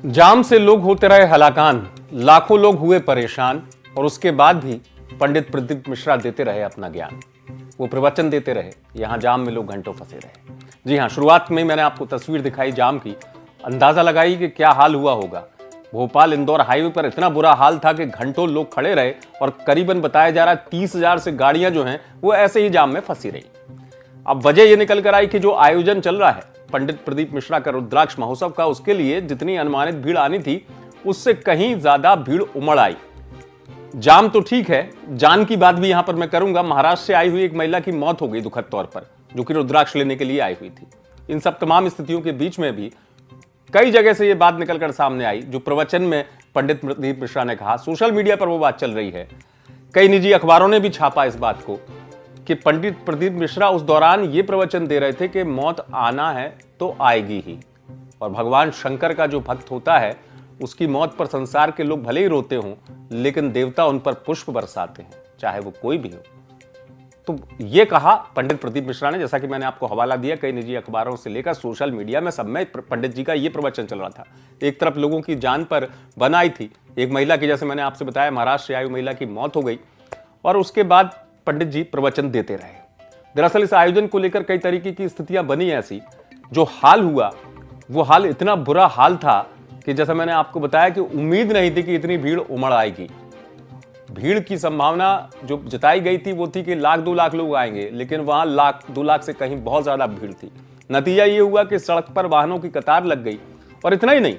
जाम से लोग होते रहे हलाकान, लाखों लोग हुए परेशान और उसके बाद भी पंडित प्रदीप मिश्रा देते रहे अपना ज्ञान। वो प्रवचन देते रहे, यहां जाम में लोग घंटों फंसे रहे। जी हां, शुरुआत में मैंने आपको तस्वीर दिखाई जाम की, अंदाजा लगाई कि क्या हाल हुआ होगा। भोपाल इंदौर हाईवे पर इतना बुरा हाल था कि घंटों लोग खड़े रहे और करीबन बताया जा रहा है 30,000 से गाड़ियां जो हैं वो ऐसे ही जाम में फंसी रही। अब वजह यह निकल कर आई कि जो आयोजन चल रहा है पंडित प्रदीप मिश्रा का रुद्राक्ष महोत्सव का, उसके लिए जितनी अनुमानित भीड़ आनी थी उससे कहीं ज्यादा भीड़ उमड़ आई। जाम तो ठीक है, जान की बात भी यहां पर मैं करूंगा। महाराष्ट्र से आई हुई एक महिला की मौत हो गई दुखद तौर पर, जो कि रुद्राक्ष लेने के लिए आई हुई थी। इन सब तमाम स्थितियों के बीच में भी कई जगह से यह बात निकलकर सामने आई जो प्रवचन में पंडित प्रदीप मिश्रा ने कहा। सोशल मीडिया पर वो बात चल रही है, कई निजी अखबारों ने भी छापा इस बात को कि पंडित प्रदीप मिश्रा उस दौरान ये प्रवचन दे रहे थे कि मौत आना है तो आएगी ही, और भगवान शंकर का जो भक्त होता है उसकी मौत पर संसार के लोग भले ही रोते हों, लेकिन देवता उन पर पुष्प बरसाते हैं, चाहे वो कोई भी हो। तो ये कहा पंडित प्रदीप मिश्रा ने, जैसा कि मैंने आपको हवाला दिया, कई निजी अखबारों से लेकर सोशल मीडिया में सब में पंडित जी का ये प्रवचन चल रहा था। एक तरफ लोगों की जान पर बन आई थी, एक महिला की, जैसे मैंने आपसे बताया, महाराष्ट्र से आई हुई महिला की मौत हो गई और उसके बाद पंडित जी प्रवचन देते रहे। दरअसल इस आयोजन को लेकर कई तरीके की स्थितियां बनी ऐसी, जो हाल हुआ वो हाल इतना बुरा हाल था कि जैसा मैंने आपको बताया कि उम्मीद नहीं थी कि इतनी भीड़ उमड़ आएगी। भीड़ की संभावना जो जताई गई थी वो थी कि 1-2 लाख लोग आएंगे, लेकिन वहां 1-2 लाख से कहीं बहुत ज्यादा भीड़ थी। नतीजा ये हुआ कि सड़क पर वाहनों की कतार लग गई। और इतना ही नहीं,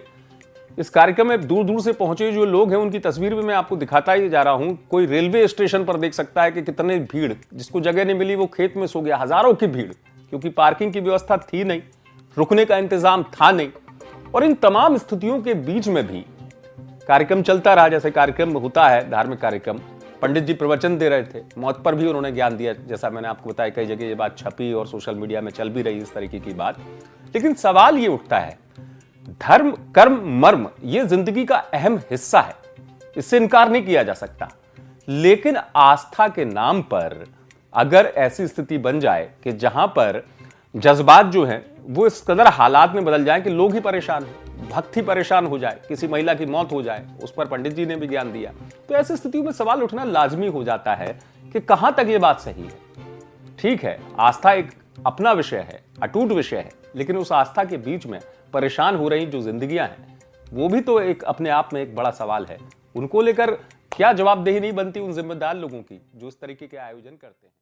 इस कार्यक्रम में दूर दूर से पहुंचे जो लोग हैं उनकी तस्वीर भी मैं आपको दिखाता ही जा रहा हूं। कोई रेलवे स्टेशन पर देख सकता है कि कितने भीड़, जिसको जगह नहीं मिली वो खेत में सो गया। हजारों की भीड़, क्योंकि पार्किंग की व्यवस्था थी नहीं, रुकने का इंतजाम था नहीं। और इन तमाम स्थितियों के बीच में भी कार्यक्रम चलता रहा, जैसे कार्यक्रम होता है धार्मिक कार्यक्रम। पंडित जी प्रवचन दे रहे थे, मौत पर भी उन्होंने ज्ञान दिया, जैसा मैंने आपको बताया। कई जगह ये बात छपी और सोशल मीडिया में चल भी रही इस तरीके की बात। लेकिन सवाल ये उठता है, धर्म कर्म मर्म ये जिंदगी का अहम हिस्सा है, इससे इनकार नहीं किया जा सकता। लेकिन आस्था के नाम पर अगर ऐसी स्थिति बन जाए कि जहां पर जज्बात जो हैं वो इस कदर हालात में बदल जाए कि लोग ही परेशान हैं, भक्त ही परेशान हो जाए, किसी महिला की मौत हो जाए, उस पर पंडित जी ने भी ज्ञान दिया, तो ऐसी स्थितियों में सवाल उठना लाजमी हो जाता है कि कहां तक ये बात सही है। ठीक है, आस्था एक अपना विषय है, अटूट विषय है, लेकिन उस आस्था के बीच में परेशान हो रही जो जिंदगियां हैं वो भी तो एक अपने आप में एक बड़ा सवाल है। उनको लेकर क्या जवाबदेही नहीं बनती उन जिम्मेदार लोगों की जो इस तरीके के आयोजन करते हैं।